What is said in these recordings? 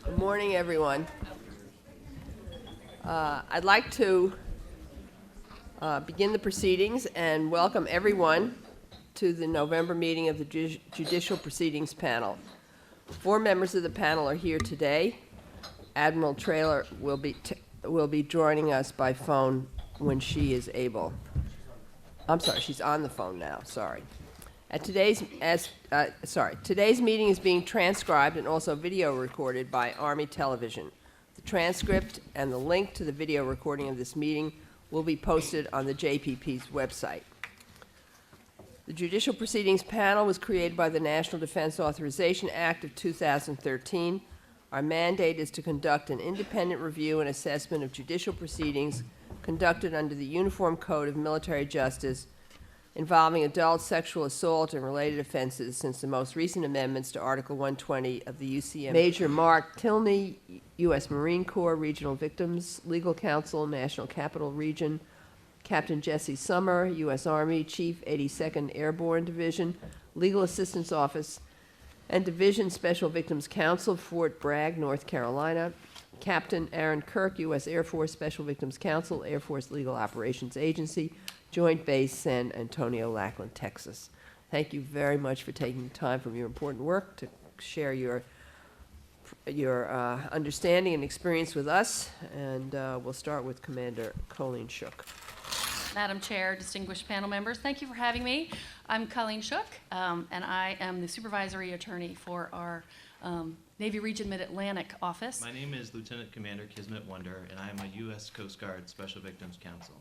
Good morning, everyone. I'd like to begin the proceedings and welcome everyone to the November meeting of the Judicial Proceedings panel. 4 members of the panel are here today. Admiral Traylor will be joining us by phone when she is able. I'm sorry, she's on the phone now. Sorry. Today's meeting is being transcribed and also video recorded by Army Television. The transcript and the link to the video recording of this meeting will be posted on the JPP's website. The Judicial Proceedings panel was created by the National Defense Authorization Act of 2013. Our mandate is to conduct an independent review and assessment of judicial proceedings conducted under the Uniform Code of Military Justice involving adult sexual assault and related offenses since the most recent amendments to Article 120 of the UCM. Major Mark Tilney, U.S. Marine Corps Regional Victims Legal Counsel, National Capital Region. Captain Jesse Summer, U.S. Army Chief, 82nd Airborne Division, Legal Assistance Office, and Division Special Victims Counsel, Fort Bragg, North Carolina. Captain Aaron Kirk, U.S. Air Force Special Victims Counsel, Air Force Legal Operations Agency, Joint Base San Antonio, Lackland, Texas. Thank you very much for taking time from your important work to share your understanding and experience with us. And we'll start with Commander Colleen Shook. Madam Chair, distinguished panel members, thank you for having me. I'm Colleen Shook, and I am the supervisory attorney for our Navy Region Mid-Atlantic office. My name is Lieutenant Commander Kismet Wonder, and I am a U.S. Coast Guard Special Victims Counsel.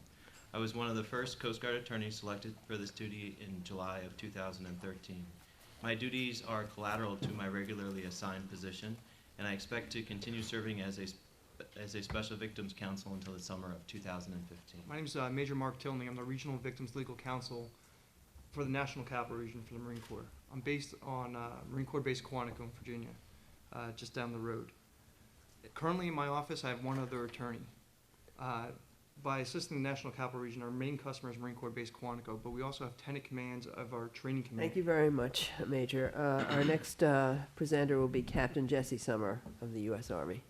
I was one of the first Coast Guard attorneys selected for this duty in July of 2013. My duties are collateral to my regularly assigned position, and I expect to continue serving as a Special Victims Counsel until the summer of 2015. My name is Major Mark Tilney. I'm the Regional Victims Legal Counsel for the National Capital Region for the Marine Corps. I'm based on Marine Corps Base Quantico, Virginia, just down the road. Currently in my office, I have one other attorney. By assisting the National Capital Region, our main customer is Marine Corps Base Quantico, but we also have tenant commands of our training command. Thank you very much, Major. Our next presenter will be Captain Jesse Summer of the U.S. Army.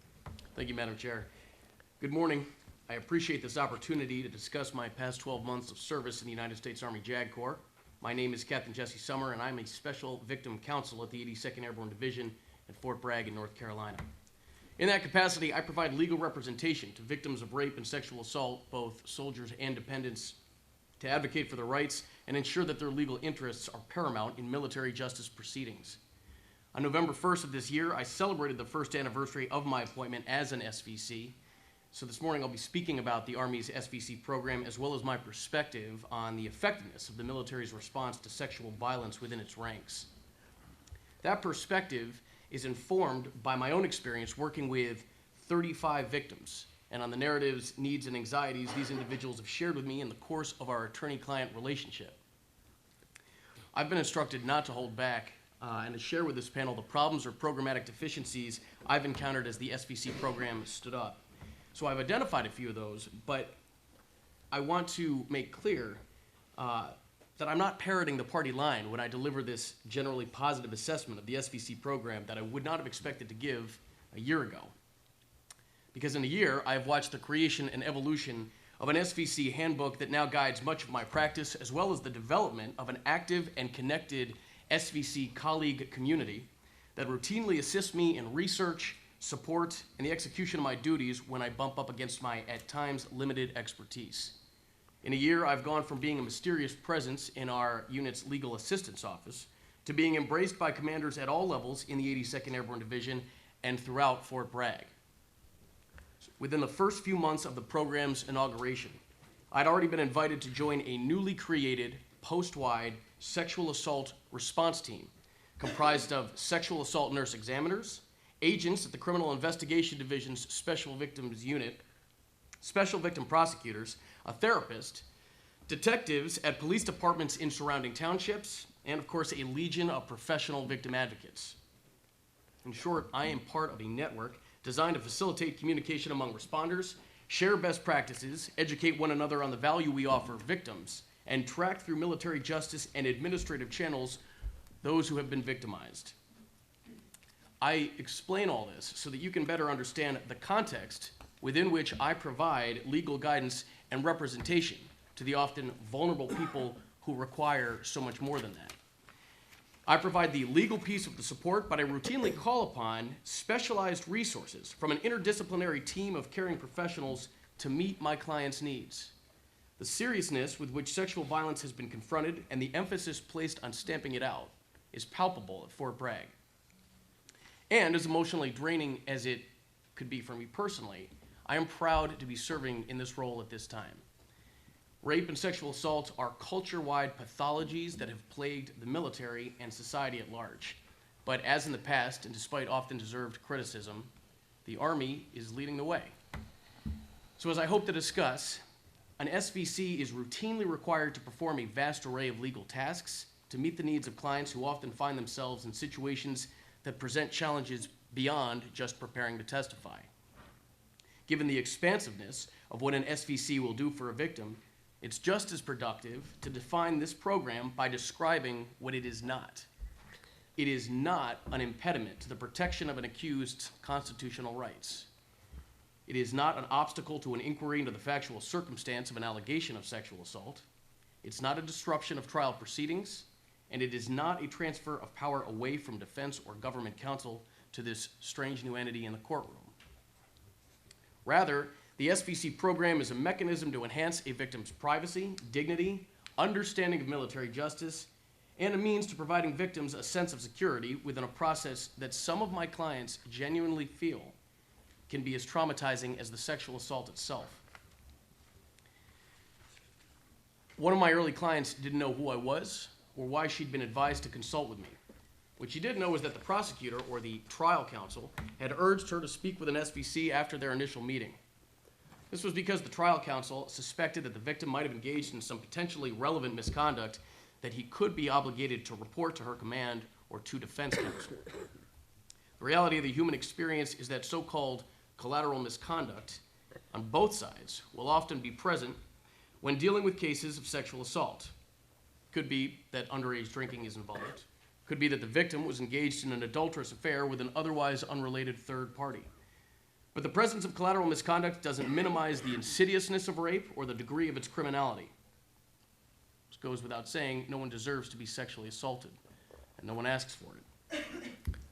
Thank you, Madam Chair. Good morning. I appreciate this opportunity to discuss my past 12 months of service in the United States Army JAG Corps. My name is Captain Jesse Summer, and I'm a Special Victim Counsel at the 82nd Airborne Division at Fort Bragg in North Carolina. In that capacity, I provide legal representation to victims of rape and sexual assault, both soldiers and dependents, to advocate for their rights and ensure that their legal interests are paramount in military justice proceedings. On November 1st of this year, I celebrated the first anniversary of my appointment as an SVC. So this morning I'll be speaking about the Army's SVC program as well as my perspective on the effectiveness of the military's response to sexual violence within its ranks. That perspective is informed by my own experience working with 35 victims and on the narratives, needs, and anxieties these individuals have shared with me in the course of our attorney-client relationship. I've been instructed not to hold back and to share with this panel the problems or programmatic deficiencies I've encountered as the SVC program stood up. So I've identified a few of those, but I want to make clear that I'm not parroting the party line when I deliver this generally positive assessment of the SVC program that I would not have expected to give a year ago. Because in a year, I have watched the creation and evolution of an SVC handbook that now guides much of my practice, as well as the development of an active and connected SVC colleague community that routinely assists me in research, support, and the execution of my duties when I bump up against my, at times, limited expertise. In a year, I've gone from being a mysterious presence in our unit's legal assistance office to being embraced by commanders at all levels in the 82nd Airborne Division and throughout Fort Bragg. Within the first few months of the program's inauguration, I'd already been invited to join a newly created post-wide sexual assault response team comprised of sexual assault nurse examiners, agents at the Criminal Investigation Division's Special Victims Unit, special victim prosecutors, a therapist, detectives at police departments in surrounding townships, and of course a legion of professional victim advocates. In short, I am part of a network designed to facilitate communication among responders, share best practices, educate one another on the value we offer victims, and track through military justice and administrative channels those who have been victimized. I explain all this so that you can better understand the context within which I provide legal guidance and representation to the often vulnerable people who require so much more than that. I provide the legal piece of the support, but I routinely call upon specialized resources from an interdisciplinary team of caring professionals to meet my clients' needs. The seriousness with which sexual violence has been confronted and the emphasis placed on stamping it out is palpable at Fort Bragg. And as emotionally draining as it could be for me personally, I am proud to be serving in this role at this time. Rape and sexual assault are culture-wide pathologies that have plagued the military and society at large. But as in the past, and despite often deserved criticism, the Army is leading the way. So as I hope to discuss, an SVC is routinely required to perform a vast array of legal tasks to meet the needs of clients who often find themselves in situations that present challenges beyond just preparing to testify. Given the expansiveness of what an SVC will do for a victim, it's just as productive to define this program by describing what it is not. It is not an impediment to the protection of an accused's constitutional rights. It is not an obstacle to an inquiry into the factual circumstance of an allegation of sexual assault. It's not a disruption of trial proceedings, and it is not a transfer of power away from defense or government counsel to this strange new entity in the courtroom. Rather, the SVC program is a mechanism to enhance a victim's privacy, dignity, understanding of military justice, and a means to providing victims a sense of security within a process that some of my clients genuinely feel can be as traumatizing as the sexual assault itself. One of my early clients didn't know who I was or why she'd been advised to consult with me. What she did know was that the prosecutor, or the trial counsel, had urged her to speak with an SVC after their initial meeting. This was because the trial counsel suspected that the victim might have engaged in some potentially relevant misconduct that he could be obligated to report to her command or to defense counsel. The reality of the human experience is that so-called collateral misconduct on both sides will often be present when dealing with cases of sexual assault. Could be that underage drinking is involved. Could be that the victim was engaged in an adulterous affair with an otherwise unrelated third party. But the presence of collateral misconduct doesn't minimize the insidiousness of rape or the degree of its criminality. This goes without saying, no one deserves to be sexually assaulted, and no one asks for it.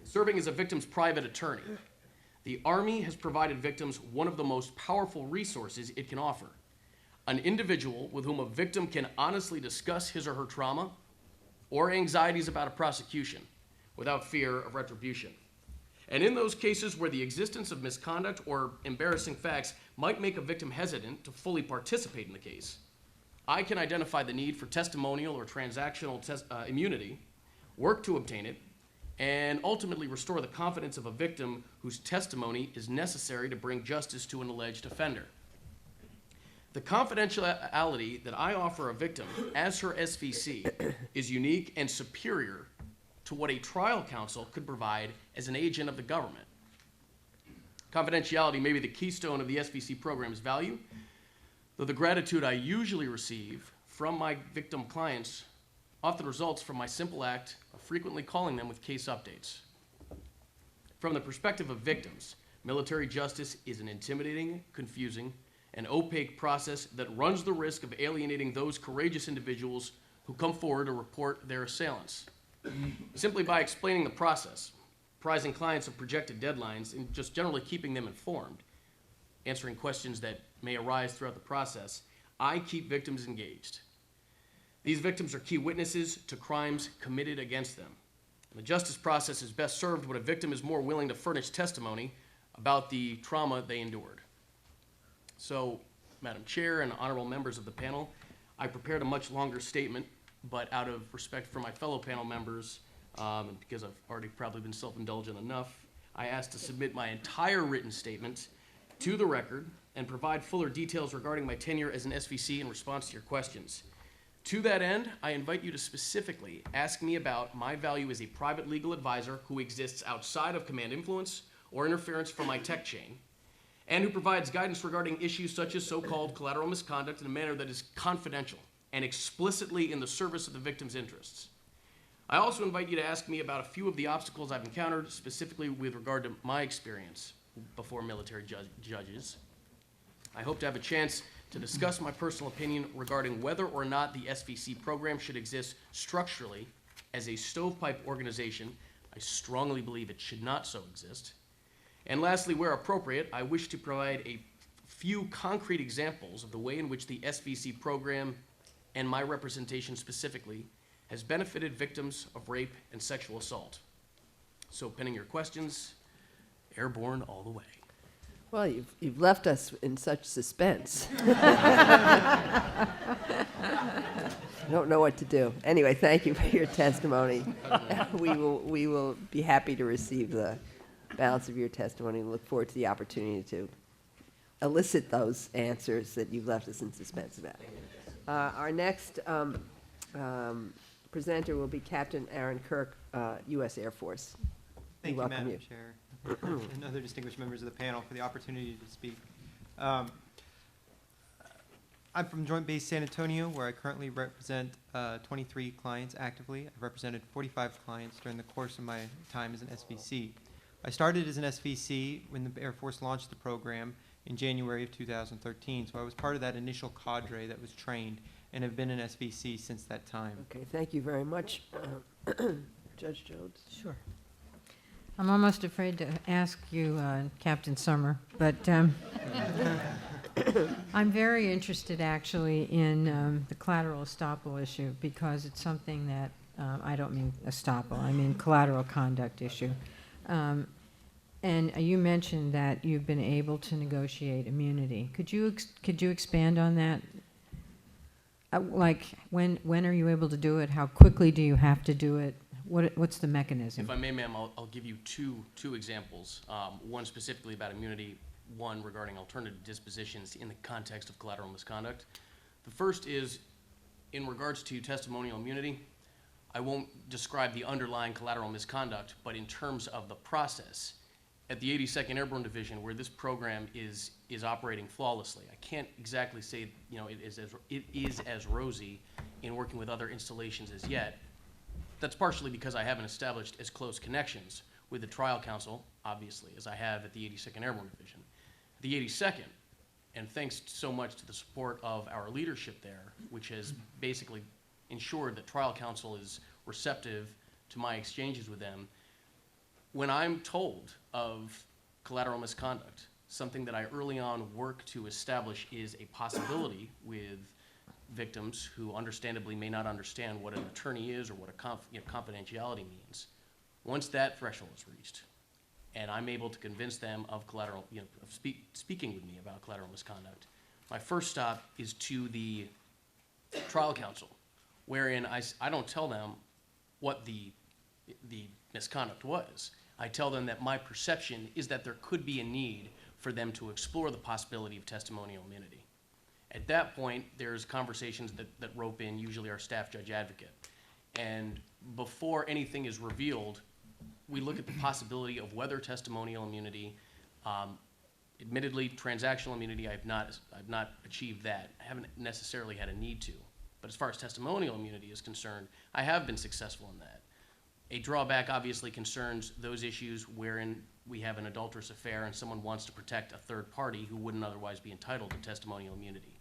Serving as a victim's private attorney, the Army has provided victims one of the most powerful resources it can offer: an individual with whom a victim can honestly discuss his or her trauma or anxieties about a prosecution without fear of retribution. And in those cases where the existence of misconduct or embarrassing facts might make a victim hesitant to fully participate in the case, I can identify the need for testimonial or transactional immunity, work to obtain it, and ultimately restore the confidence of a victim whose testimony is necessary to bring justice to an alleged offender. The confidentiality that I offer a victim as her SVC is unique and superior to what a trial counsel could provide as an agent of the government. Confidentiality may be the keystone of the SVC program's value, though the gratitude I usually receive from my victim clients often results from my simple act of frequently calling them with case updates. From the perspective of victims, military justice is an intimidating, confusing, and opaque process that runs the risk of alienating those courageous individuals who come forward to report their assailants. Simply by explaining the process, apprising clients of projected deadlines, and just generally keeping them informed, answering questions that may arise throughout the process, I keep victims engaged. These victims are key witnesses to crimes committed against them. And the justice process is best served when a victim is more willing to furnish testimony about the trauma they endured. So, Madam Chair and honorable members of the panel, I prepared a much longer statement, but out of respect for my fellow panel members, and because I've already probably been self-indulgent enough, I asked to submit my entire written statement to the record and provide fuller details regarding my tenure as an SVC in response to your questions. To that end, I invite you to specifically ask me about my value as a private legal advisor who exists outside of command influence or interference from my tech chain, and who provides guidance regarding issues such as so-called collateral misconduct in a manner that is confidential and explicitly in the service of the victim's interests. I also invite you to ask me about a few of the obstacles I've encountered, specifically with regard to my experience before military judges. I hope to have a chance to discuss my personal opinion regarding whether or not the SVC program should exist structurally as a stovepipe organization. I strongly believe it should not so exist. And lastly, where appropriate, I wish to provide a few concrete examples of the way in which the SVC program, and my representation specifically, has benefited victims of rape and sexual assault. So pending your questions, airborne all the way. Well, you've left us in such suspense. I don't know what to do. Anyway, thank you for your testimony. We will be happy to receive the balance of your testimony and look forward to the opportunity to elicit those answers that you've left us in suspense about. Our next presenter will be Captain Aaron Kirk, U.S. Air Force. Thank you, welcome Madam you. Chair, and other distinguished members of the panel for the opportunity to speak. I'm from Joint Base San Antonio, where I currently represent 23 clients actively. I've represented 45 clients during the course of my time as an SVC. I started as an SVC when the Air Force launched the program in January of 2013, so I was part of that initial cadre that was trained and have been an SVC since that time. Okay, thank you very much. Judge Jones? Sure. I'm almost afraid to ask you, Captain Summer, but I'm very interested actually in the collateral estoppel issue because it's something that, I don't mean estoppel, I mean collateral conduct issue. And you mentioned that you've been able to negotiate immunity. Could you expand on that? Like, when are you able to do it? How quickly do you have to do it? What's the mechanism? If I may, ma'am, I'll give you two examples. One specifically about immunity, one regarding alternative dispositions in the context of collateral misconduct. The first is in regards to testimonial immunity. I won't describe the underlying collateral misconduct, but in terms of the process, at the 82nd Airborne Division, where this program is operating flawlessly, I can't exactly say it is as rosy in working with other installations as yet. That's partially because I haven't established as close connections with the trial counsel, obviously, as I have at the 82nd Airborne Division. The 82nd, and thanks so much to the support of our leadership there, which has basically ensured that trial counsel is receptive to my exchanges with them, when I'm told of collateral misconduct, something that I early on work to establish is a possibility with victims who understandably may not understand what an attorney is or what a confidentiality means. Once that threshold is reached, and I'm able to convince them of collateral, of speaking with me about collateral misconduct, my first stop is to the trial counsel, wherein I don't tell them what the misconduct was. I tell them that my perception is that there could be a need for them to explore the possibility of testimonial immunity. At that point, there's conversations that rope in usually our staff judge advocate. And before anything is revealed, we look at the possibility of whether testimonial immunity, admittedly, transactional immunity, I've not achieved that. I haven't necessarily had a need to. But as far as testimonial immunity is concerned, I have been successful in that. A drawback obviously concerns those issues wherein we have an adulterous affair and someone wants to protect a third party who wouldn't otherwise be entitled to testimonial immunity.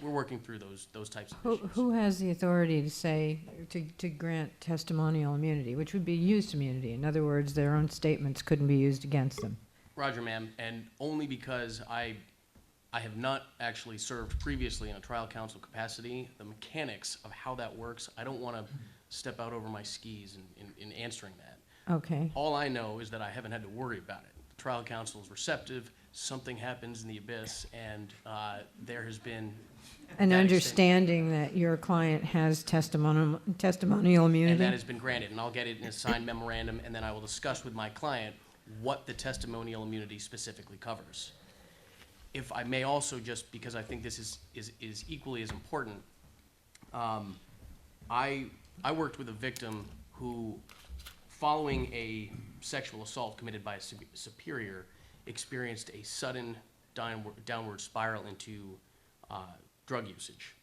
We're working through those types of issues. Who has the authority to say, to grant testimonial immunity, which would be used immunity? In other words, their own statements couldn't be used against them. Roger, ma'am, and only because I have not actually served previously in a trial counsel capacity. The mechanics of how that works, I don't want to step out over my skis in answering that. Okay. All I know is that I haven't had to worry about it. The trial counsel is receptive, something happens in the abyss, and there has been An that understanding that your client has testimonial immunity? and that has been granted, and I'll get it in a signed memorandum, and then I will discuss with my client what the testimonial immunity specifically covers. If I may also, just because I think this is equally as important, I worked with a victim who, following a sexual assault committed by a superior, experienced a sudden downward spiral into drug usage.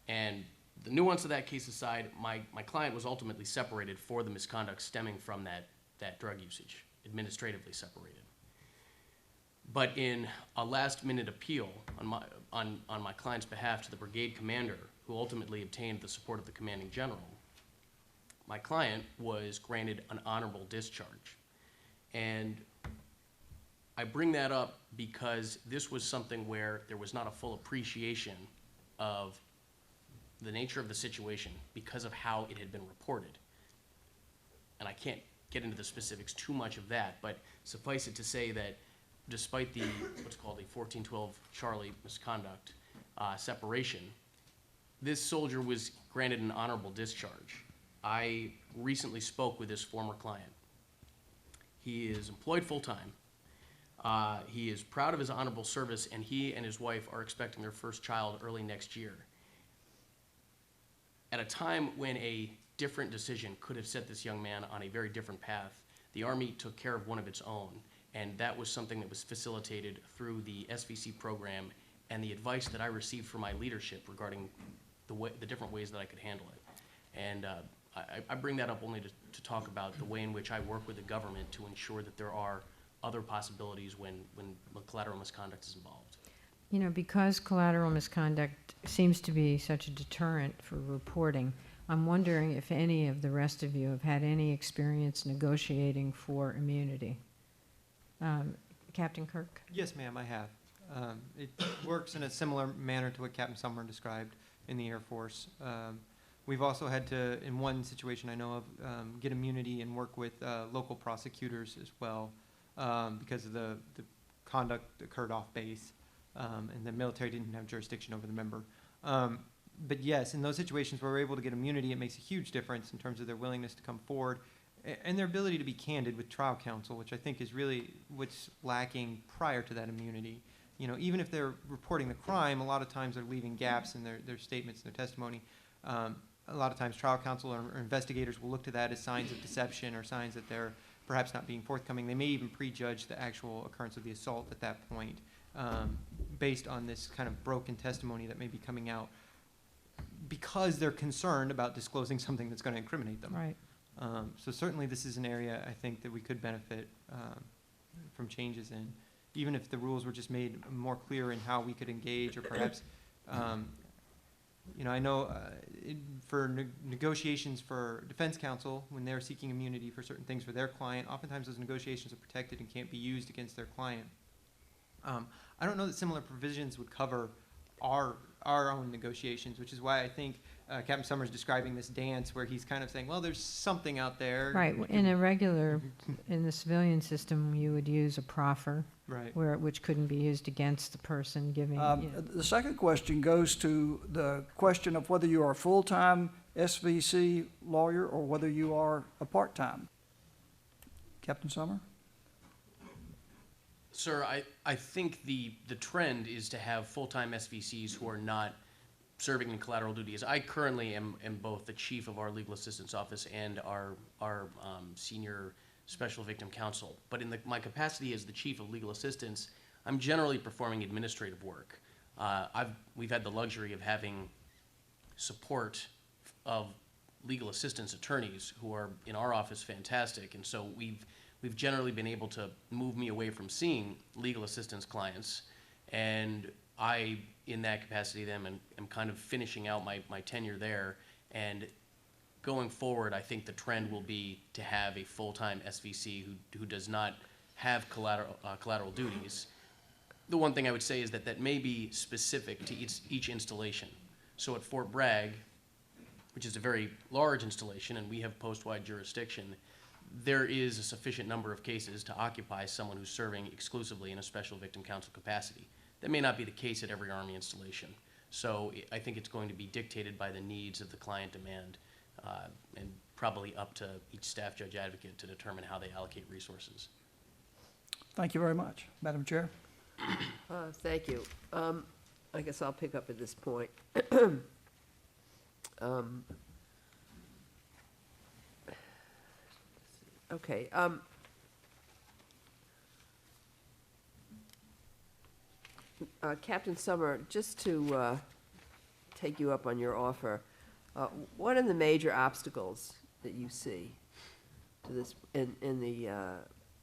And The nuance of that case aside, my client was ultimately separated for the misconduct stemming from that drug usage, administratively separated. But in a last-minute appeal on my client's behalf to the brigade commander, who ultimately obtained the support of the commanding general, my client was granted an honorable discharge. And I bring that up because this was something where there was not a full appreciation of the nature of the situation because of how it had been reported. And I can't get into the specifics too much of that, but suffice it to say that despite the what's called a 1412 Charlie misconduct separation, this soldier was granted an honorable discharge. I recently spoke with this former client. He is employed full-time. He is proud of his honorable service, and he and his wife are expecting their first child early next year. At a time when a different decision could have set this young man on a very different path, the Army took care of one of its own, and that was something that was facilitated through the SVC program and the advice that I received from my leadership regarding the different ways that I could handle it. And I bring that up only to talk about the way in which I work with the government to ensure that there are other possibilities when collateral misconduct is involved. You know, because collateral misconduct seems to be such a deterrent for reporting, I'm wondering if any of the rest of you have had any experience negotiating for immunity. Captain Kirk? Yes, ma'am, I have. It works in a similar manner to what Captain Summer described in the Air Force. We've also had to, in one situation I know of, get immunity and work with local prosecutors as well because of the conduct that occurred off base, and the military didn't have jurisdiction over the member. But yes, in those situations where we're able to get immunity, it makes a huge difference in terms of their willingness to come forward and their ability to be candid with trial counsel, which I think is really what's lacking prior to that immunity. You know, even if they're reporting the crime, a lot of times they're leaving gaps in their statements and their testimony. A lot of times trial counsel or investigators will look to that as signs of deception or signs that they're perhaps not being forthcoming. They may even prejudge the actual occurrence of the assault at that point based on this kind of broken testimony that may be coming out because they're concerned about disclosing something that's going to incriminate them. Right. So certainly this is an area I think that we could benefit from changes in, even if the rules were just made more clear in how we could engage, or perhaps, you know, I know for negotiations for defense counsel, when they're seeking immunity for certain things for their client, oftentimes those negotiations are protected and can't be used against their client. I don't know that similar provisions would cover our own negotiations, which is why I think Captain Summers describing this dance where he's kind of saying, well, there's something out there. Right. In the civilian system, you would use a proffer, Right. which couldn't be used against the person giving. The second question goes to the question of whether you are a full-time SVC lawyer or whether you are a part-time. Captain Summer? Sir, I think the trend is to have full-time SVCs who are not serving in collateral duties. I currently am both the chief of our legal assistance office and our senior special victim counsel. But in my capacity as the chief of legal assistance, I'm generally performing administrative work. We've had the luxury of having support of legal assistance attorneys who are in our office fantastic, and so we've generally been able to move me away from seeing legal assistance clients, and I, in that capacity, then am kind of finishing out my tenure there. And going forward, I think the trend will be to have a full-time SVC who does not have collateral duties. The one thing I would say is that may be specific to each installation. So at Fort Bragg, which is a very large installation, and we have post-wide jurisdiction, there is a sufficient number of cases to occupy someone who's serving exclusively in a special victim counsel capacity. That may not be the case at every Army installation. So I think it's going to be dictated by the needs of the client demand, and probably up to each staff judge advocate to determine how they allocate resources. Thank you very much. Madam Chair? Thank you. I guess I'll pick up at this point. Okay. Captain Summer, just to take you up on your offer, What are the major obstacles that you see to this in the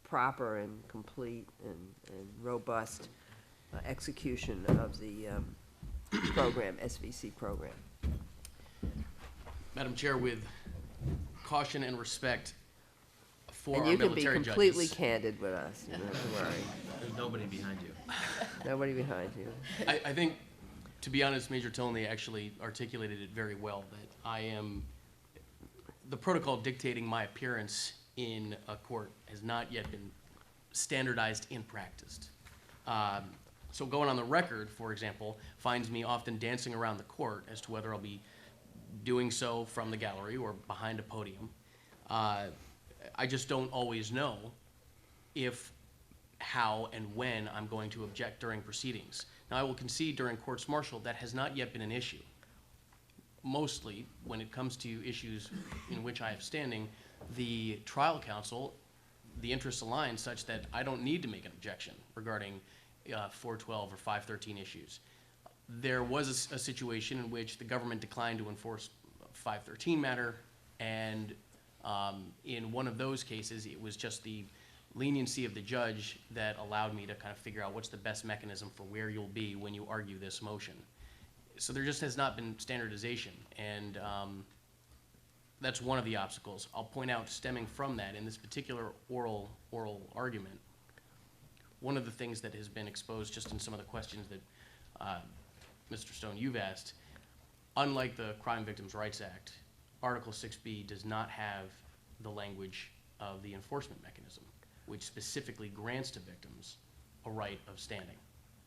proper and complete and robust execution of the program, SVC program? Madam Chair, with caution and respect for And our you can be military completely judges, candid with us, you don't have to worry. There's nobody behind you. Nobody behind you. I think, to be honest, Major Tilney actually articulated it very well, that I am, the protocol dictating my appearance in a court has not yet been standardized and practiced. So going on the record, for example, finds me often dancing around the court as to whether I'll be doing so from the gallery or behind a podium. I just don't always know if, how, and when I'm going to object during proceedings. Now, I will concede during courts-martial that has not yet been an issue. Mostly, when it comes to issues in which I have standing, the trial counsel, the interests align such that I don't need to make an objection regarding 412 or 513 issues. There was a situation in which the government declined to enforce a 513 matter, and in one of those cases, it was just the leniency of the judge that allowed me to kind of figure out what's the best mechanism for where you'll be when you argue this motion. So there just has not been standardization, and that's one of the obstacles. I'll point out, stemming from that, in this particular oral argument, one of the things that has been exposed just in some of the questions that Mr. Stone, you've asked, unlike the Crime Victims' Rights Act, Article 6B does not have the language of the enforcement mechanism, which specifically grants to victims a right of standing,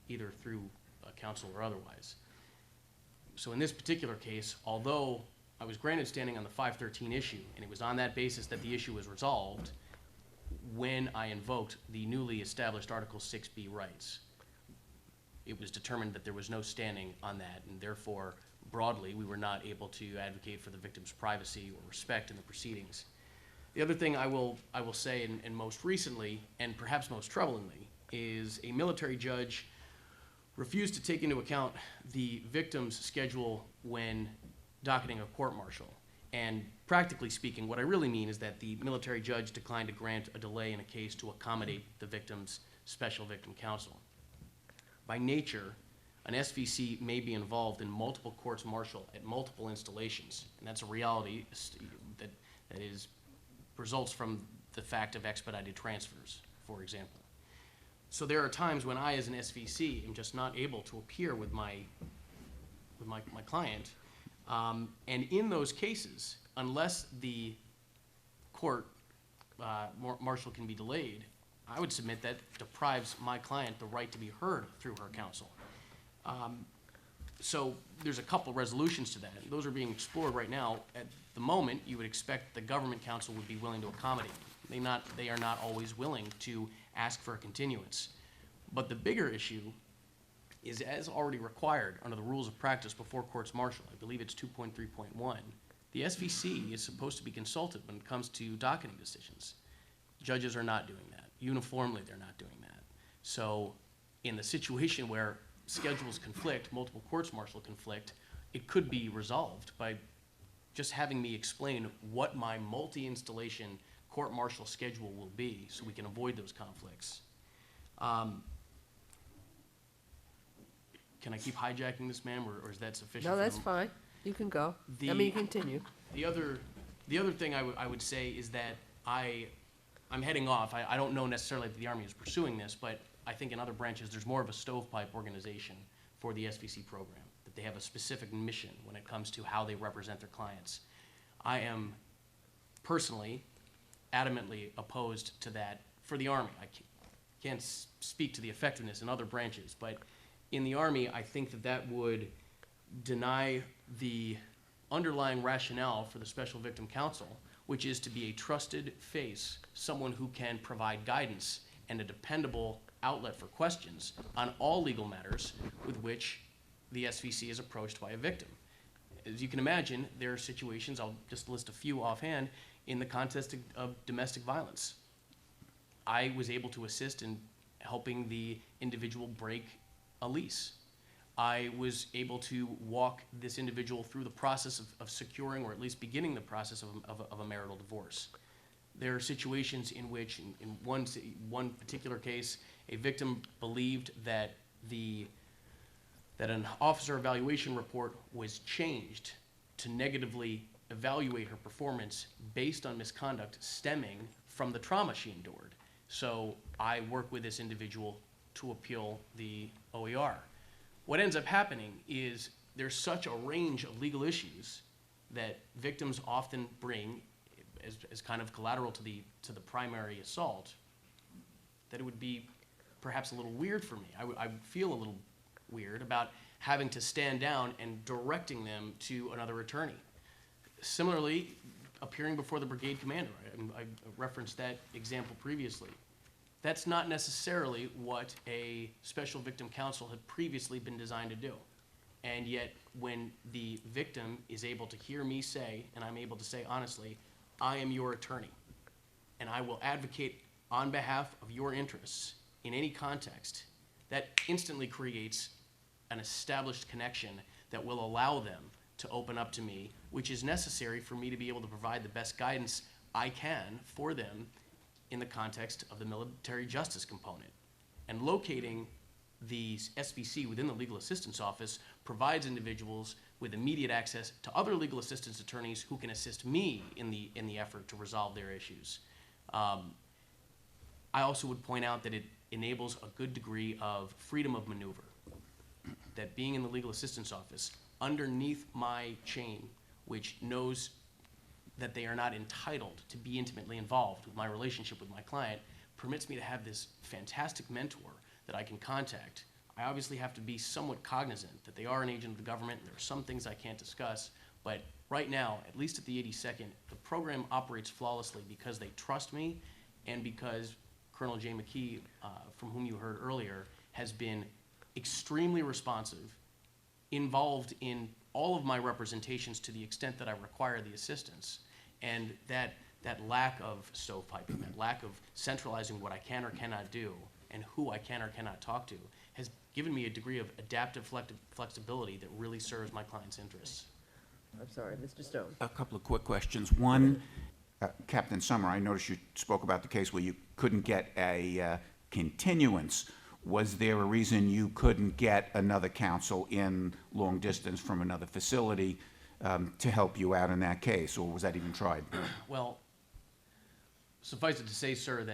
either through counsel or otherwise. So in this particular case, although I was granted standing on the 513 issue, and it was on that basis that the issue was resolved, when I invoked the newly established Article 6B rights, it was determined that there was no standing on that, and therefore, broadly, we were not able to advocate for the victim's privacy or respect in the proceedings. The other thing I will say, and most recently, and perhaps most troublingly, is a military judge refused to take into account the victim's schedule when docketing a court-martial. And practically speaking, what I really mean is that the military judge declined to grant a delay in a case to accommodate the victim's Special Victim Counsel. By nature, an SVC may be involved in multiple courts-martial at multiple installations, and that's a reality that results from the fact of expedited transfers, for example. So there are times when I, as an SVC, am just not able to appear with my client, and in those cases, unless the court martial can be delayed, I would submit that deprives my client the right to be heard through her counsel. So there's a couple resolutions to that. Those are being explored right now. At the moment, you would expect the government counsel would be willing to accommodate. They are not always willing to ask for a continuance. But the bigger issue is, as already required under the rules of practice before courts martial, I believe it's 2.3.1, the SVC is supposed to be consulted when it comes to docketing decisions. Judges are not doing that. Uniformly, they're not doing that. So in the situation where schedules conflict, multiple courts martial conflict, it could be resolved by just having me explain what my multi-installation court martial schedule will be so we can avoid those conflicts. Can I keep hijacking this, ma'am, or is that sufficient? No, that's fine. You can go. I mean, you continue. The other thing I would say is that I'm heading off. I don't know necessarily that the Army is pursuing this, but I think in other branches there's more of a stovepipe organization for the SVC program, that they have a specific mission when it comes to how they represent their clients. I am personally adamantly opposed to that for the Army. I can't speak to the effectiveness in other branches, but in the Army, I think that would deny the underlying rationale for the Special Victim Counsel, which is to be a trusted face, someone who can provide guidance and a dependable outlet for questions on all legal matters with which the SVC is approached by a victim. As you can imagine, there are situations, I'll just list a few offhand, in the context of domestic violence. I was able to assist in helping the individual break a lease. I was able to walk this individual through the process of securing, or at least beginning the process of a marital divorce. There are situations in which, in one particular case, a victim believed that an officer evaluation report was changed to negatively evaluate her performance based on misconduct stemming from the trauma she endured. So I work with this individual to appeal the OER. What ends up happening is there's such a range of legal issues that victims often bring as kind of collateral to the primary assault that it would be perhaps a little weird for me. I would feel a little weird about having to stand down and directing them to another attorney. Similarly, appearing before the brigade commander, I referenced that example previously. That's not necessarily what a special victim counsel had previously been designed to do. And yet, when the victim is able to hear me say, and I'm able to say honestly, I am your attorney, and I will advocate on behalf of your interests in any context, that instantly creates an established connection that will allow them to open up to me, which is necessary for me to be able to provide the best guidance I can for them in the context of the military justice component. And locating the SVC within the Legal Assistance Office provides individuals with immediate access to other legal assistance attorneys who can assist me in the effort to resolve their issues. I also would point out that it enables a good degree of freedom of maneuver. That being in the Legal Assistance Office, underneath my chain, which knows that they are not entitled to be intimately involved with my relationship with my client, permits me to have this fantastic mentor that I can contact. I obviously have to be somewhat cognizant that they are an agent of the government, and there are some things I can't discuss, but right now, at least at the 82nd, the program operates flawlessly because they trust me and because Colonel Jay McKee, from whom you heard earlier, has been extremely responsive, involved in all of my representations to the extent that I require the assistance. And that lack of stovepiping, that lack of centralizing what I can or cannot do and who I can or cannot talk to has given me a degree of adaptive flexibility that really serves my client's interests. I'm sorry, Mr. Stone. A couple of quick questions. One, Captain Summer, I noticed you spoke about the case where you couldn't get a continuance. Was there a reason you couldn't get another counsel in long distance from another facility to help you out in that case, or was that even tried? Well, suffice it to say, sir,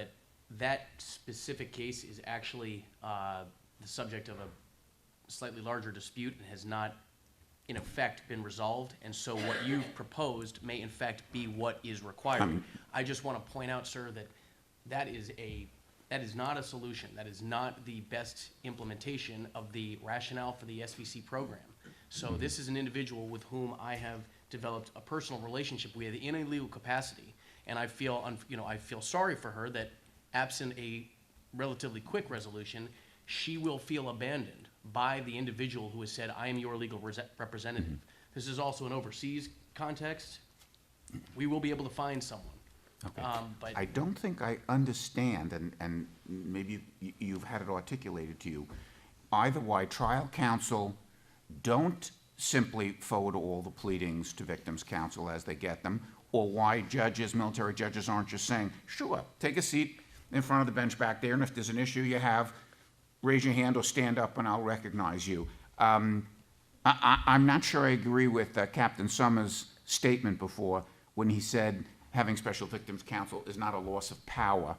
that specific case is actually the subject of a slightly larger dispute and has not, in effect, been resolved. And so what you've proposed may, in fact, be what is required. I just want to point out, sir, that is not a solution. That is not the best implementation of the rationale for the SVC program. So this is an individual with whom I have developed a personal relationship with in a legal capacity, and I feel sorry for her that, absent a relatively quick resolution, she will feel abandoned by the individual who has said, I am your legal representative. This is also an overseas context. We will be able to find someone. Okay. But I don't think I understand, and maybe you've had it articulated to you, either why trial counsel don't simply forward all the pleadings to victims counsel as they get them, or why military judges aren't just saying, sure, take a seat in front of the bench back there, and if there's an issue you have, raise your hand or stand up and I'll recognize you. I'm not sure I agree with Captain Summers' statement before when he said having special victims counsel is not a loss of power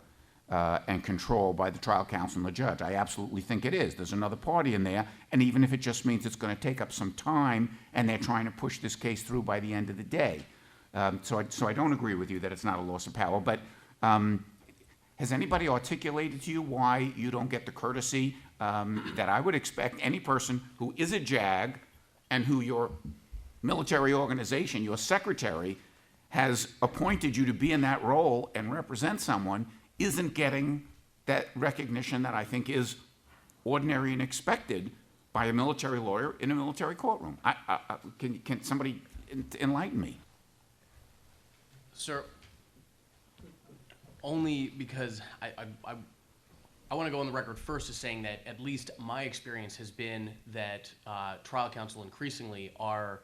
and control by the trial counsel and the judge. I absolutely think it is. There's another party in there, and even if it just means it's going to take up some time and they're trying to push this case through by the end of the day. So I don't agree with you that it's not a loss of power, but has anybody articulated to you why you don't get the courtesy that I would expect any person who is a JAG and who your military organization, your secretary, has appointed you to be in that role and represent someone, isn't getting that recognition that I think is ordinary and expected by a military lawyer in a military courtroom? Can somebody enlighten me? Sir, only because I want to go on the record first as saying that at least my experience has been that trial counsel increasingly are,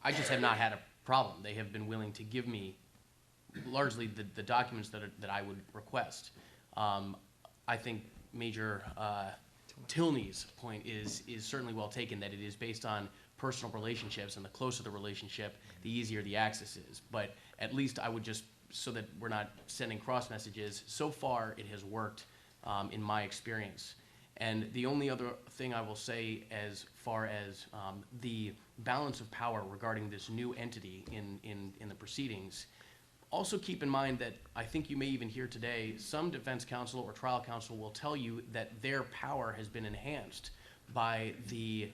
I just have not had a problem. They have been willing to give me largely the documents that I would request. I think Major Tilney's point is certainly well taken, that it is based on personal relationships, and the closer the relationship, the easier the access is. But at least I would just, so that we're not sending cross messages, so far it has worked in my experience. And the only other thing I will say as far as the balance of power regarding this new entity in the proceedings, also keep in mind that I think you may even hear today, some defense counsel or trial counsel will tell you that their power has been enhanced by the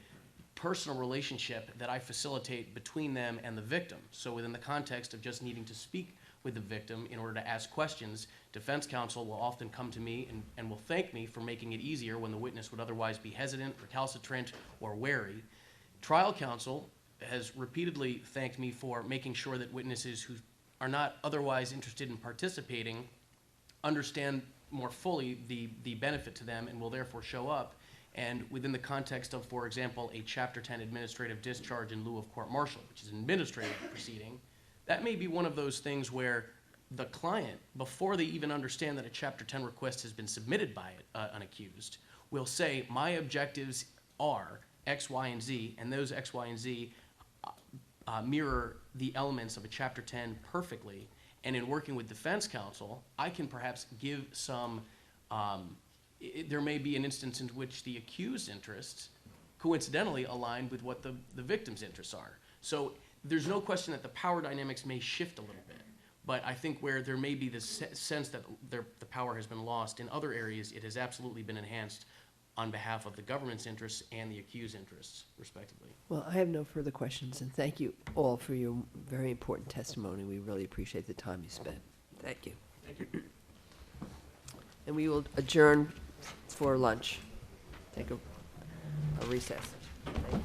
personal relationship that I facilitate between them and the victim. So within the context of just needing to speak with the victim in order to ask questions, defense counsel will often come to me and will thank me for making it easier when the witness would otherwise be hesitant, recalcitrant, or wary. Trial counsel has repeatedly thanked me for making sure that witnesses who are not otherwise interested in participating understand more fully the benefit to them and will therefore show up. And within the context of, for example, a Chapter 10 administrative discharge in lieu of court-martial, which is an administrative proceeding, that may be one of those things where the client, before they even understand that a Chapter 10 request has been submitted by an accused, will say, my objectives are X, Y, and Z, and those X, Y, and Z mirror the elements of a Chapter 10 perfectly. And in working with defense counsel, I can perhaps give some there may be an instance in which the accused's interests coincidentally align with what the victim's interests are. So there's no question that the power dynamics may shift a little bit, but I think where there may be this sense that the power has been lost, in other areas it has absolutely been enhanced on behalf of the government's interests and the accused's interests, respectively. Well, I have no further questions, and thank you all for your very important testimony. We really appreciate the time you spent. Thank you. Thank you. And we will adjourn for lunch. Take a recess. Thank you.